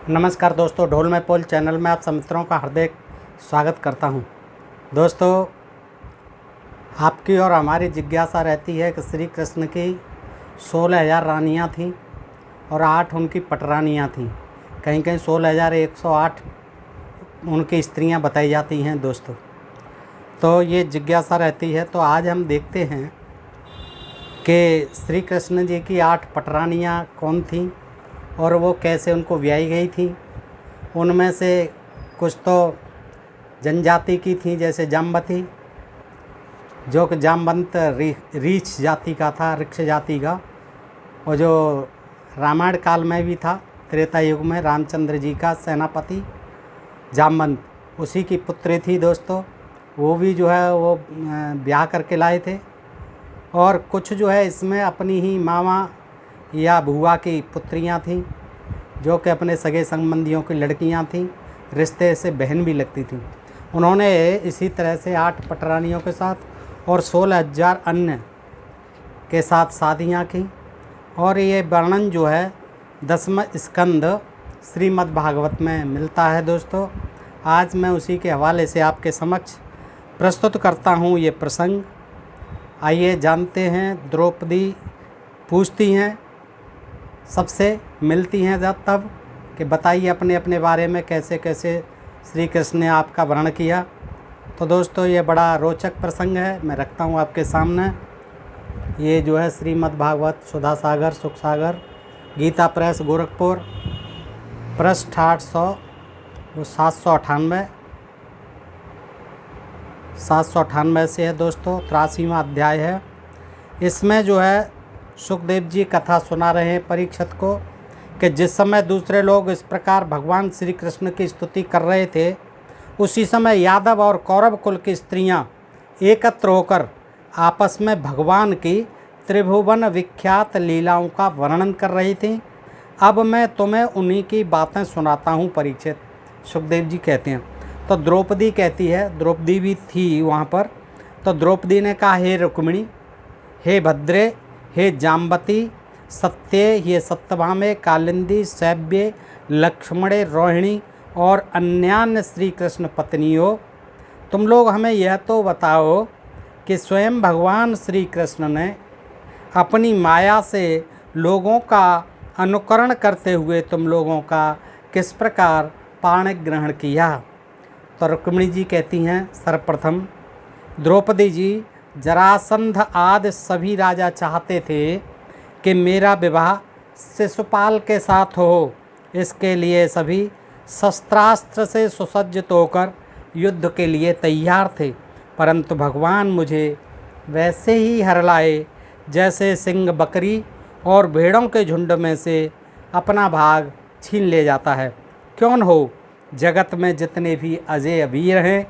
नमस्कार दोस्तों, ढोल में पोल चैनल में आप सब मित्रों का हार्दिक स्वागत करता हूं। दोस्तों, आपकी और हमारी जिज्ञासा रहती है कि श्री कृष्ण की 16,000 रानियां थीं और 8 उनकी पटरानियां थीं। कहीं कहीं 16,108 उनकी स्त्रियां बताई जाती हैं दोस्तों। तो ये जिज्ञासा रहती है। तो आज हम देखते हैं कि श्री कृष्ण जी की 8 पटरानियां कौन थीं और वो कैसे उनको ब्याही गई थी। उनमें से कुछ तो जनजाति की थी, जैसे जाम्बती, जो कि जामवंत रीछ जाति का था, ऋक्ष जाति का, और जो रामायण काल में भी था, त्रेता युग में रामचंद्र जी का सेनापति जामवंत, उसी की पुत्री थी दोस्तों। वो भी जो है वो ब्याह करके लाए थे। और कुछ जो है इसमें अपनी ही मामा या बुआ की पुत्रियां थीं, जो कि अपने सगे संबंधियों की लड़कियां थीं, रिश्ते से बहन भी लगती थीं। उन्होंने इसी तरह से 8 पटरानियों के साथ और 16,000 अन्य के साथ शादियां की। और ये वर्णन जो है 10वां स्कंद श्रीमद् भागवत में मिलता है दोस्तों। आज मैं उसी के हवाले से आपके समक्ष प्रस्तुत करता हूँ ये प्रसंग। आइए जानते हैं। द्रौपदी पूछती हैं सबसे, मिलती हैं जब तब, कि बताइए अपने अपने बारे में कैसे कैसे श्री कृष्ण ने आपका वर्णन किया। तो दोस्तों, ये बड़ा रोचक प्रसंग है, मैं रखता हूँ आपके सामने। ये जो है श्रीमद् भागवत सुधा सागर सुख सागर गीता प्रेस गोरखपुर, पृष्ठ 798 से है दोस्तों। 83वां अध्याय है। इसमें जो है सुखदेव जी कथा सुना रहे हैं परीक्षित को कि जिस समय दूसरे लोग इस प्रकार भगवान श्री कृष्ण की स्तुति कर रहे थे, उसी समय यादव और कौरव कुल की स्त्रियां एकत्र होकर आपस में भगवान की त्रिभुवन विख्यात लीलाओं का वर्णन कर रही थीं। अब मैं तुम्हें उन्हीं की बातें सुनाता हूँ परीक्षित, सुखदेव जी कहते हैं। तो द्रौपदी कहती है, द्रौपदी भी थी वहाँ पर। तो द्रौपदी ने कहा, हे रुक्मिणी, हे भद्रे, हे जाम्बती, सत्ये, ये सत्यभामे, कालिंदी, सैव्य, लक्ष्मणे, रोहिणी और अन्यान्य श्री कृष्ण पत्नियों, तुम लोग हमें यह तो बताओ कि स्वयं भगवान श्री कृष्ण ने अपनी माया से लोगों का अनुकरण करते हुए तुम लोगों का किस प्रकार पाणी ग्रहण किया। तो रुक्मिणी जी कहती हैं, सर्वप्रथम द्रौपदी जी, जरासंध आदि सभी राजा चाहते थे कि मेरा विवाह शिशुपाल के साथ हो। इसके लिए सभी शस्त्रास्त्र से सुसज्जित होकर युद्ध के लिए तैयार थे, परंतु भगवान मुझे वैसे ही हर लाए जैसे सिंह बकरी और भेड़ों के झुंड में से अपना भाग छीन ले जाता है। क्यों न हो, जगत में जितने भी अजय वीर हैं,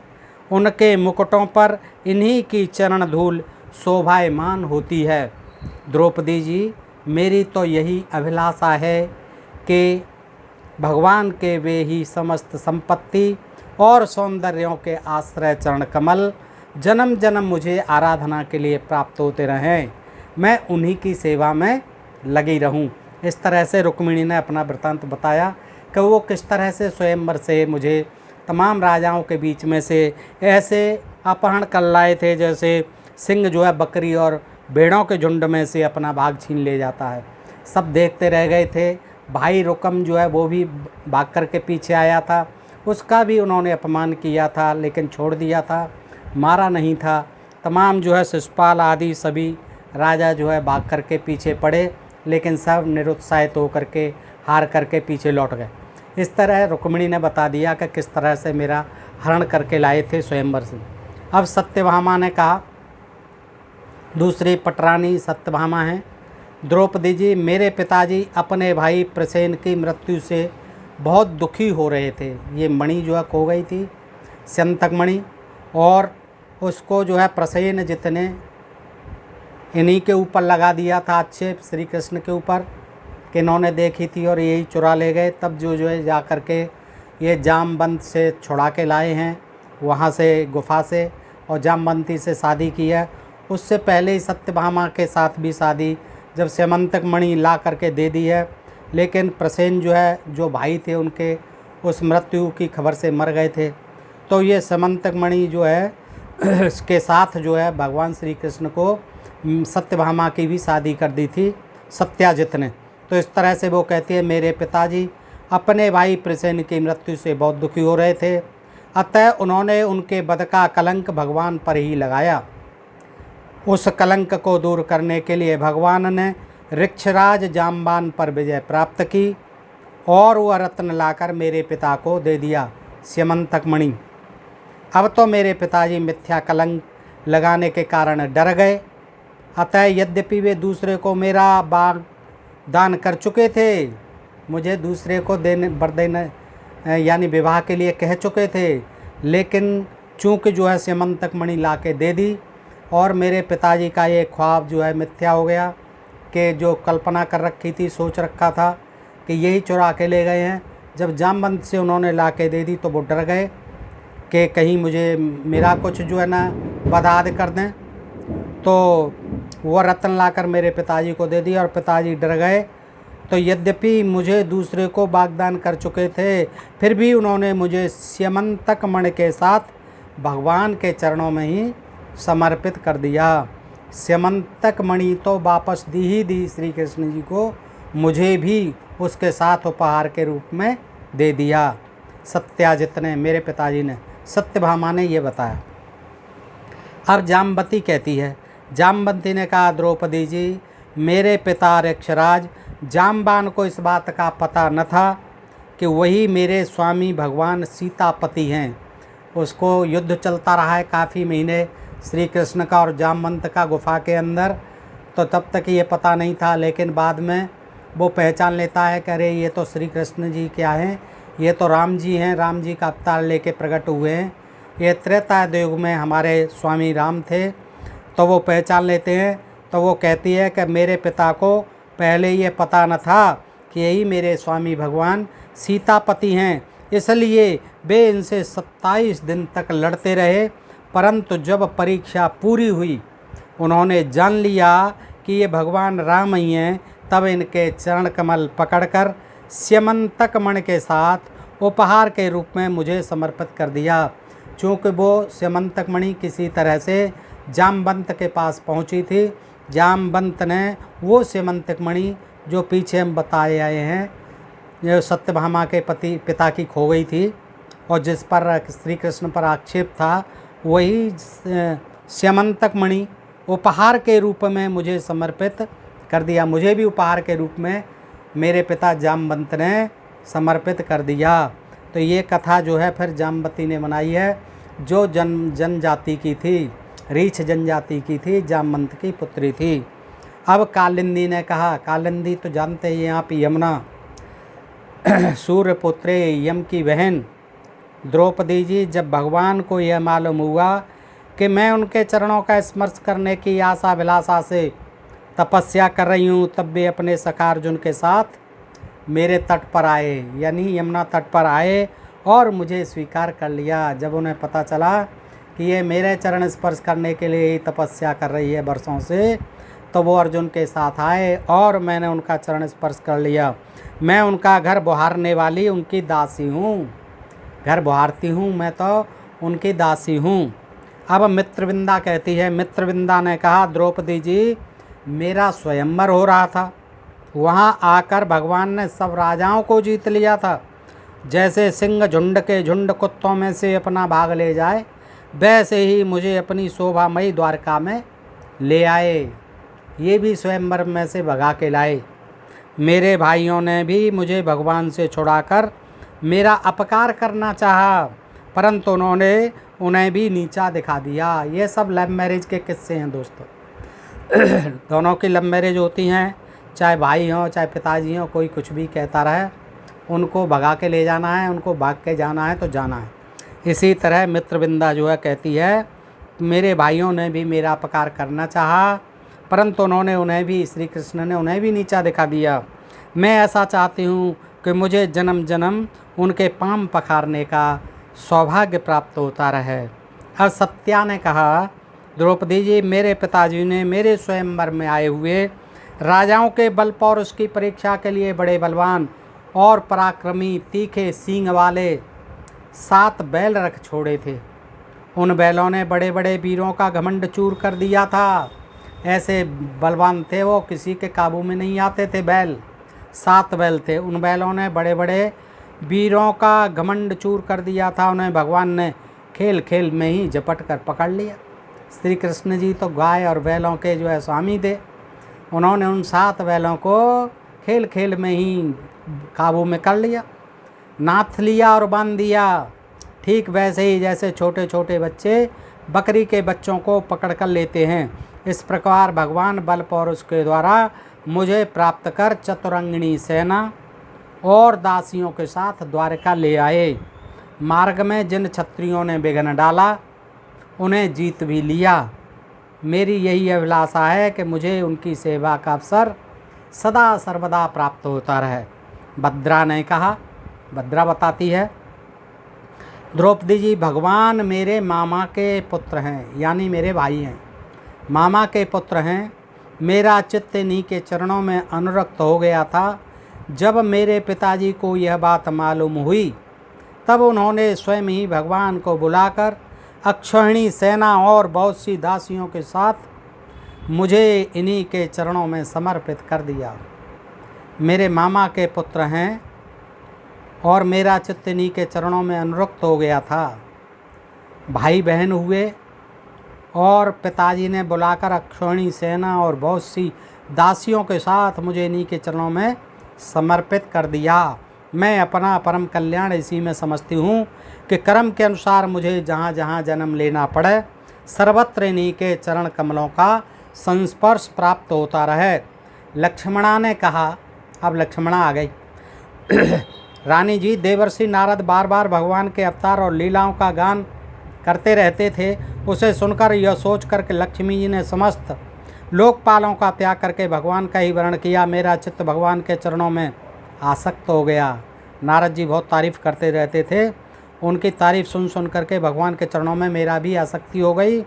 उनके मुकुटों पर इन्हीं की चरण धूल शोभायमान होती है। द्रौपदी जी, मेरी तो यही अभिलाषा है कि भगवान के वे ही समस्त संपत्ति और सौंदर्यों के आश्रय चरण कमल जन्म जन्म मुझे आराधना के लिए प्राप्त होते रहें, मैं उन्हीं की सेवा में लगी रहूं। इस तरह से रुक्मिणी ने अपना वृत्तांत बताया कि वो किस तरह से स्वयंवर से मुझे तमाम राजाओं के बीच में से ऐसे अपहरण कर लाए थे, जैसे सिंह जो है बकरी और भेड़ों के झुंड में से अपना भाग छीन ले जाता है। सब देखते रह गए थे। भाई रुकम जो है वो भी भाग कर के पीछे आया था, उसका भी उन्होंने अपमान किया था, लेकिन छोड़ दिया था, मारा नहीं था। तमाम जो है शिशुपाल आदि सभी राजा जो है भाग कर के पीछे पड़े, लेकिन सब निरुत्साहित होकर के हार करके पीछे लौट गए। इस तरह रुक्मिणी ने बता दिया कि किस तरह से मेरा हरण करके लाए थे स्वयंवर से। अब सत्यभामा ने कहा, दूसरी पटरानी सत्यभामा हैं, द्रौपदी जी, मेरे पिताजी अपने भाई प्रसेन की मृत्यु से बहुत दुखी हो रहे थे। ये मणि जो है खो गई थी, स्यंतक मणि, और उसको जो है प्रसेन जितने इन्हीं के ऊपर लगा दिया था आक्षेप श्री कृष्ण के ऊपर कि इन्होंने देखी थी और यही चुरा ले गए। तब जो है जा कर के ये जामवंत से छुड़ा के लाए हैं वहाँ से गुफा से, और जामवंती से शादी की है। उससे पहले ही सत्यभामा के साथ भी शादी जब स्यमंतक मणि ला करके दे दी है, लेकिन प्रसेन जो है, जो भाई थे उनके, उस मृत्यु की खबर से मर गए थे। तो ये स्यमंतक मणि जो है इसके साथ जो है भगवान श्री कृष्ण को सत्यभामा की भी शादी कर दी थी सत्याजित ने। तो इस तरह से वो कहती है, मेरे पिताजी अपने भाई प्रसेन की मृत्यु से बहुत दुखी हो रहे थे, अतः उन्होंने उनके वध का कलंक भगवान पर ही लगाया। उस कलंक को दूर करने के लिए भगवान ने ऋक्षराज जाम्बान पर विजय प्राप्त की और वह रत्न लाकर मेरे पिता को दे दिया, स्यमंतक मणि। अब तो मेरे पिताजी मिथ्या कलंक लगाने के कारण डर गए, अतः यद्यपि वे दूसरे को मेरा बाग दान कर चुके थे, मुझे दूसरे को वर देने यानी विवाह के लिए कह चुके थे, लेकिन चूँकि जो है स्यमंतक मणि ला के दे दी और मेरे पिताजी का ये ख्वाब जो है मिथ्या हो गया कि जो कल्पना कर रखी थी, सोच रखा था कि यही चुरा के ले गए हैं। जब जामवंत से उन्होंने ला के दे दी तो वो डर गए कि कहीं मुझे मेरा कुछ जो है ना बर्बाद कर दें। तो वह रत्न लाकर मेरे पिताजी को दे दी और पिताजी डर गए। तो यद्यपि मुझे दूसरे को वाग्दान कर चुके थे, फिर भी उन्होंने मुझे स्यमंतक मणि के साथ भगवान के चरणों में ही समर्पित कर दिया। स्यमंतक मणि तो वापस दी ही दी श्री कृष्ण जी को, मुझे भी उसके साथ उपहार के रूप में दे दिया सत्याजित ने, मेरे पिताजी ने, सत्यभामा ने ये बताया। अब जाम्बती कहती है, जाम्बती ने कहा, द्रौपदी जी, मेरे पिता ऋक्षराज जाम्बान को इस बात का पता न था कि वही मेरे स्वामी भगवान सीतापति हैं। उसको युद्ध चलता रहा है काफ़ी महीने श्री कृष्ण का और जामवंत का गुफा के अंदर, तो तब तक ये पता नहीं था, लेकिन बाद में वो पहचान लेता है कि अरे ये तो श्री कृष्ण जी क्या हैं, ये तो राम जी हैं, राम जी का अवतार लेके प्रकट हुए हैं, ये त्रेता युग में हमारे स्वामी राम थे। तो वो पहचान लेते हैं। तो वो कहती है कि मेरे पिता को पहले ये पता न था कि यही मेरे स्वामी भगवान सीतापति हैं, इसलिए वे इनसे 27 दिन तक लड़ते रहे, परंतु जब परीक्षा पूरी हुई, उन्होंने जान लिया कि ये भगवान राम ही हैं, तब इनके चरण कमल पकड़कर स्यमंतक मणि के साथ उपहार के रूप में मुझे समर्पित कर दिया। चूँकि वो स्यमंतक मणि किसी तरह से जामवंत के पास पहुंची थी, जामवंत ने वो स्यमंतक मणि जो पीछे हम बताए आए हैं, ये सत्यभामा के पिता की खो गई थी और जिस पर श्री कृष्ण पर आक्षेप था, वही स्यमंतक मणि उपहार के रूप में मुझे समर्पित कर दिया। मुझे भी उपहार के रूप में मेरे पिता जामवंत ने समर्पित कर दिया। तो ये कथा जो है फिर जाम्बती ने बनाई है, जो जनजाति की थी, रीछ जनजाति की थी, जामवंत की पुत्री थी। अब कालिंदी ने कहा, कालिंदी तो जानते हैं आप यमुना, सूर्यपुत्रे यम की बहन। द्रौपदी जी, जब भगवान को यह मालूम हुआ कि मैं उनके चरणों का स्पर्श करने की आशा विलासा से तपस्या कर रही हूँ, तब वे अपने सखा अर्जुन के साथ मेरे तट पर आए, यानी यमुना तट पर आए और मुझे स्वीकार कर लिया। जब उन्हें पता चला कि ये मेरे चरण स्पर्श करने के लिए ही तपस्या कर रही है वर्षों से, तो वो अर्जुन के साथ आए और मैंने उनका चरण स्पर्श कर लिया। मैं उनका घर बुहारने वाली उनकी दासी हूँ, घर बुहारती हूँ, मैं तो उनकी दासी हूँ। अब मित्रविंदा कहती है, मित्रविंदा ने कहा, द्रौपदी जी, मेरा स्वयंवर हो रहा था, वहाँ आकर भगवान ने सब राजाओं को जीत लिया था। जैसे सिंह झुंड के झुंड कुत्तों में से अपना भाग ले जाए, वैसे ही मुझे अपनी शोभामयी द्वारका में ले आए, ये भी स्वयंवर में से भगा के लाए। मेरे भाइयों ने भी मुझे भगवान से छुड़ाकर मेरा अपकार करना चाहा, परंतु उन्होंने उन्हें भी नीचा दिखा दिया। ये सब लव मैरिज के किस्से हैं दोस्तों। दोनों की लव मैरिज होती हैं, चाहे भाई हों चाहे पिताजी हों, कोई कुछ भी कहता रहे, उनको भगा के ले जाना है, उनको भाग के जाना है तो जाना है। इसी तरह मित्रविंदा जो है कहती है, मेरे भाइयों ने भी मेरा अपकार करना चाहा, परंतु उन्होंने उन्हें भी, श्री कृष्ण ने उन्हें भी नीचा दिखा दिया। मैं ऐसा चाहती हूँ कि मुझे जन्म जन्म उनके पांव पखारने का सौभाग्य प्राप्त होता रहे। अब सत्या ने कहा, द्रौपदी जी, मेरे पिताजी ने मेरे स्वयंवर में आए हुए राजाओं के बल पौरुष की परीक्षा के लिए बड़े बलवान और पराक्रमी तीखे सींग वाले 7 बैल रख छोड़े थे। उन बैलों ने बड़े बड़े वीरों का घमंड चूर कर दिया था। ऐसे बलवान थे वो, किसी के काबू में नहीं आते थे बैल। 7 बैल थे। उन बैलों ने बड़े बड़े वीरों का घमंड चूर कर दिया था। उन्हें भगवान ने खेल खेल में ही झपट कर पकड़ लिया। श्री कृष्ण जी तो गाय और बैलों के जो है स्वामी थे। उन्होंने उन 7 बैलों को खेल खेल में ही काबू में कर लिया, नाथ लिया और बांध दिया। ठीक वैसे ही जैसे छोटे छोटे बच्चे बकरी के बच्चों को पकड़ कर लेते हैं, इस प्रकार भगवान बल पौरुष के द्वारा मुझे प्राप्त कर चतुरंगिणी सेना और दासियों के साथ द्वारका ले आए। मार्ग में जिन क्षत्रियों ने विघ्न डाला उन्हें जीत भी लिया। मेरी यही अभिलाषा है कि मुझे उनकी सेवा का अवसर सदा सर्वदा प्राप्त होता रहे। भद्रा ने कहा। भद्रा बताती है, द्रौपदी जी, भगवान मेरे मामा के पुत्र हैं, यानी मेरे भाई हैं, मामा के पुत्र हैं। मेरा चित्त इन्हीं के चरणों में अनुरक्त हो गया था। जब मेरे पिताजी को यह बात मालूम हुई तब उन्होंने स्वयं ही भगवान को बुलाकर अक्षौहिणी सेना और बहुत सी दासियों के साथ मुझे इन्हीं के चरणों में समर्पित कर दिया। मेरे मामा के पुत्र हैं और मेरा चित्त इन्हीं के चरणों में अनुरक्त हो गया था। भाई बहन हुए और पिताजी ने बुलाकर अक्षौहिणी सेना और बहुत सी दासियों के साथ मुझे इन्हीं के चरणों में समर्पित कर दिया। मैं अपना परम कल्याण इसी में समझती हूँ कि कर्म के अनुसार मुझे जहाँ जहाँ जन्म लेना पड़े सर्वत्र इन्हीं के चरण कमलों का संस्पर्श प्राप्त होता रहे। लक्ष्मणा ने कहा। अब लक्ष्मणा आ गई। रानी जी, देवर्षि नारद बार बार भगवान के अवतार और लीलाओं का गान करते रहते थे। उसे सुनकर यह सोच कर कि लक्ष्मी जी ने समस्त लोकपालों का त्याग करके भगवान का ही वर्ण किया, मेरा चित्त भगवान के चरणों में आसक्त हो गया। नारद जी बहुत तारीफ़ करते रहते थे। उनकी तारीफ़ सुन सुन करके भगवान के चरणों में मेरा भी आसक्ति हो गई।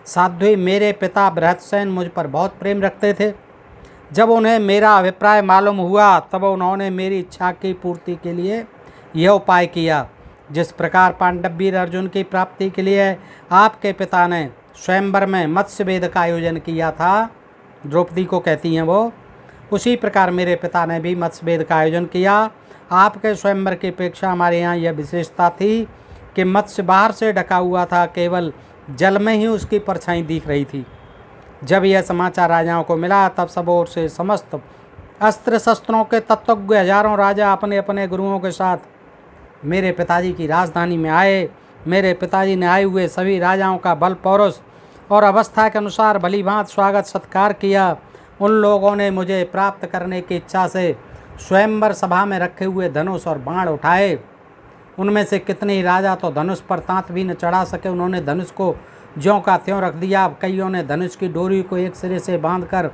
साध्वी, मेरे पिता बृहत्सेन मुझ पर बहुत प्रेम रखते थे। जब उन्हें मेरा अभिप्राय मालूम हुआ तब उन्होंने मेरी इच्छा की पूर्ति के लिए यह उपाय किया। जिस प्रकार पांडव वीर अर्जुन की प्राप्ति के लिए आपके पिता ने स्वयंवर में मत्स्य वेद का आयोजन किया था, द्रौपदी को कहती हैं वो, उसी प्रकार मेरे पिता ने भी मत्स्य वेद का आयोजन किया। आपके स्वयंवर की अपेक्षा हमारे यहाँ यह विशेषता थी कि मत्स्य बाहर से ढका हुआ था, केवल जल में ही उसकी परछाई दिख रही थी। जब यह समाचार राजाओं को मिला तब सब ओर से समस्त अस्त्र शस्त्रों के तत्वज्ञ हजारों राजा अपने अपने गुरुओं के साथ मेरे पिताजी की राजधानी में आए। मेरे पिताजी ने आए हुए सभी राजाओं का बल पौरुष और अवस्था के अनुसार भलीभांत स्वागत सत्कार किया। उन लोगों ने मुझे प्राप्त करने की इच्छा से स्वयंवर सभा में रखे हुए धनुष और बाण उठाए। उनमें से कितने ही राजा तो धनुष पर तांत भी न चढ़ा सके, उन्होंने धनुष को ज्यों का त्यों रख दिया। कईयों ने धनुष की डोरी को एक सिरे से बांधकर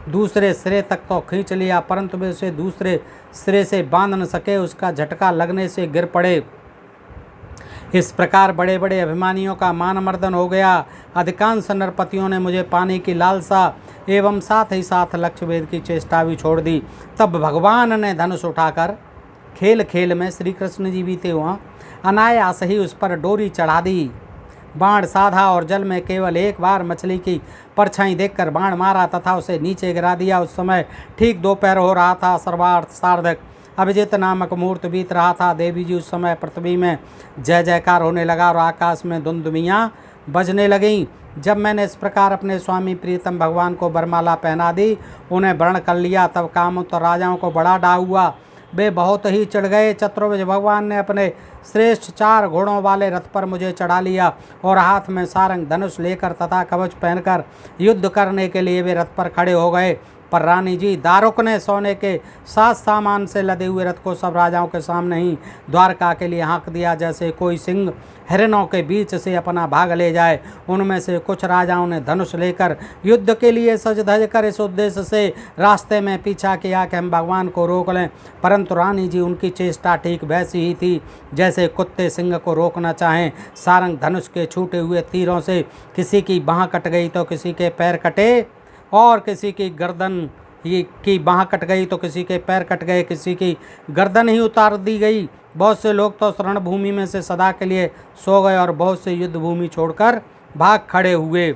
दूसरे सिरे तक तो खींच लिया, परंतु वे उसे दूसरे सिरे से बांध न सके, उसका झटका लगने से गिर पड़े। इस प्रकार बड़े बड़े अभिमानियों का मानमर्दन हो गया। अधिकांश नरपतियों ने मुझे पाने की लालसा एवं साथ ही साथ लक्ष्य भेद की चेष्टा भी छोड़ दी। तब भगवान ने धनुष उठाकर खेल खेल में, श्री कृष्ण जी भी थे वहाँ, अनायास ही उस पर डोरी चढ़ा दी। बाण साधा और जल में केवल एक बार मछली की परछाई देखकर बाण मारा तथा उसे नीचे गिरा दिया। उस समय ठीक दोपहर हो रहा था। सर्वार्थ सार्धक अभिजित नामक मुहूर्त बीत रहा था। देवी जी उस समय पृथ्वी में जय जयकार होने लगा और आकाश में धुंधुमियाँ बजने लगीं। जब मैंने इस प्रकार अपने स्वामी प्रियतम भगवान को वरमाला पहना दी, उन्हें वर्ण कर लिया, तब कामोत्तर राजाओं को बड़ा डाह हुआ। वे बहुत ही चढ़ गए। चतुर्भुज भगवान ने अपने श्रेष्ठ 4 घोड़ों वाले रथ पर मुझे चढ़ा लिया और हाथ में सारंग धनुष लेकर तथा कवच पहनकर युद्ध करने के लिए वे रथ पर खड़े हो गए। पर रानी जी, दारुक ने सोने के 7 सामान से लदे हुए रथ को सब राजाओं के सामने ही द्वारका के लिए हाँक दिया, जैसे कोई सिंह हिरणों के बीच से अपना भाग ले जाए। उनमें से कुछ राजाओं ने धनुष लेकर युद्ध के लिए सज धज कर इस उद्देश्य से रास्ते में पीछा किया कि हम भगवान को रोक लें, परंतु रानी जी उनकी चेष्टा ठीक वैसी ही थी जैसे कुत्ते सिंह को रोकना चाहें। सारंग धनुष के छूटे हुए तीरों से किसी की बाँह कट गई तो किसी के पैर कटे और किसी की गर्दन ये की बाँह कट गई तो किसी के पैर कट गए, किसी की गर्दन ही उतार दी गई। बहुत से लोग तो रणभूमि में से सदा के लिए सो गए और बहुत से युद्ध भूमि छोड़कर भाग खड़े हुए।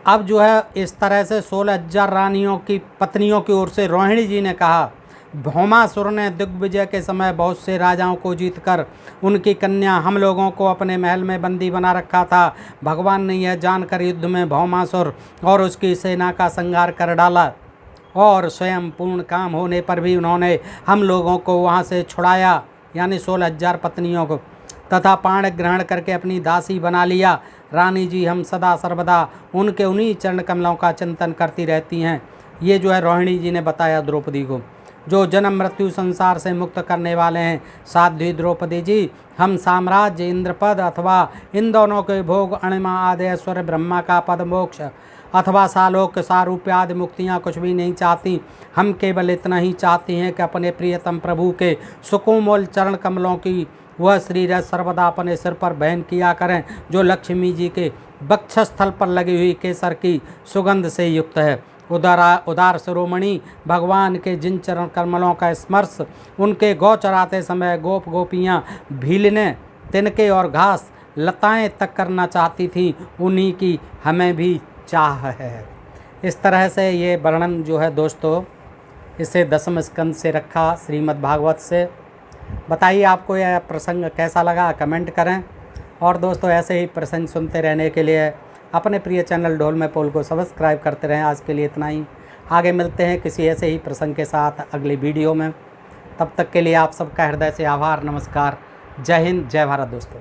अब जो है इस तरह से 16,000 रानियों की पत्नियों की ओर से रोहिणी जी ने कहा, भौमासुर ने दिग्विजय के समय बहुत से राजाओं को जीतकर उनकी कन्या हम लोगों को अपने महल में बंदी बना रखा था। भगवान ने यह जानकर युद्ध में भौमासुर और उसकी सेना का संहार कर डाला और स्वयं पूर्ण काम होने पर भी उन्होंने हम लोगों को वहां से छुड़ाया, यानी 16,000 पत्नियों को, तथा पाण ग्रहण करके अपनी दासी बना लिया। रानी जी हम सदा सर्वदा उनके उन्हीं चरण कमलों का चिंतन करती रहती हैं। ये जो है रोहिणी जी ने बताया द्रौपदी को, जो जन्म मृत्यु संसार से मुक्त करने वाले हैं। साध्वी द्रौपदी जी, हम साम्राज्य, इंद्रपद अथवा इन दोनों के भोग, अणिमा आदि ऐश्वर्य, ब्रह्मा का पद, मोक्ष अथवा सालोक, सारूप्य आदि मुक्तियाँ कुछ भी नहीं चाहती। हम केवल इतना ही चाहती हैं कि अपने प्रियतम प्रभु के सुकोमल चरण कमलों की वह श्रीरस सर्वदा अपने सिर पर बहन किया करें, जो लक्ष्मी जी के वक्षस्थल पर लगी हुई केसर की सुगंध से युक्त है। उदार शिरोमणि भगवान के जिन चरण कमलों का स्पर्श उनके गौ चराते समय गोप गोपियाँ भीलने, तिनके और घास लताएं तक करना चाहती थी, उन्हीं की हमें भी चाह है। इस तरह से ये वर्णन जो है दोस्तों, इसे 10वें स्कंद से रखा श्रीमद् भागवत से। बताइए आपको यह प्रसंग कैसा लगा, कमेंट करें। और दोस्तों ऐसे ही प्रसंग सुनते रहने के लिए अपने प्रिय चैनल ढोल में पोल को सब्सक्राइब करते रहें। आज के लिए इतना ही, आगे मिलते हैं किसी ऐसे ही प्रसंग के साथ अगली वीडियो में। तब तक के लिए आप सबका हृदय से आभार, नमस्कार, जय हिंद, जय भारत दोस्तों।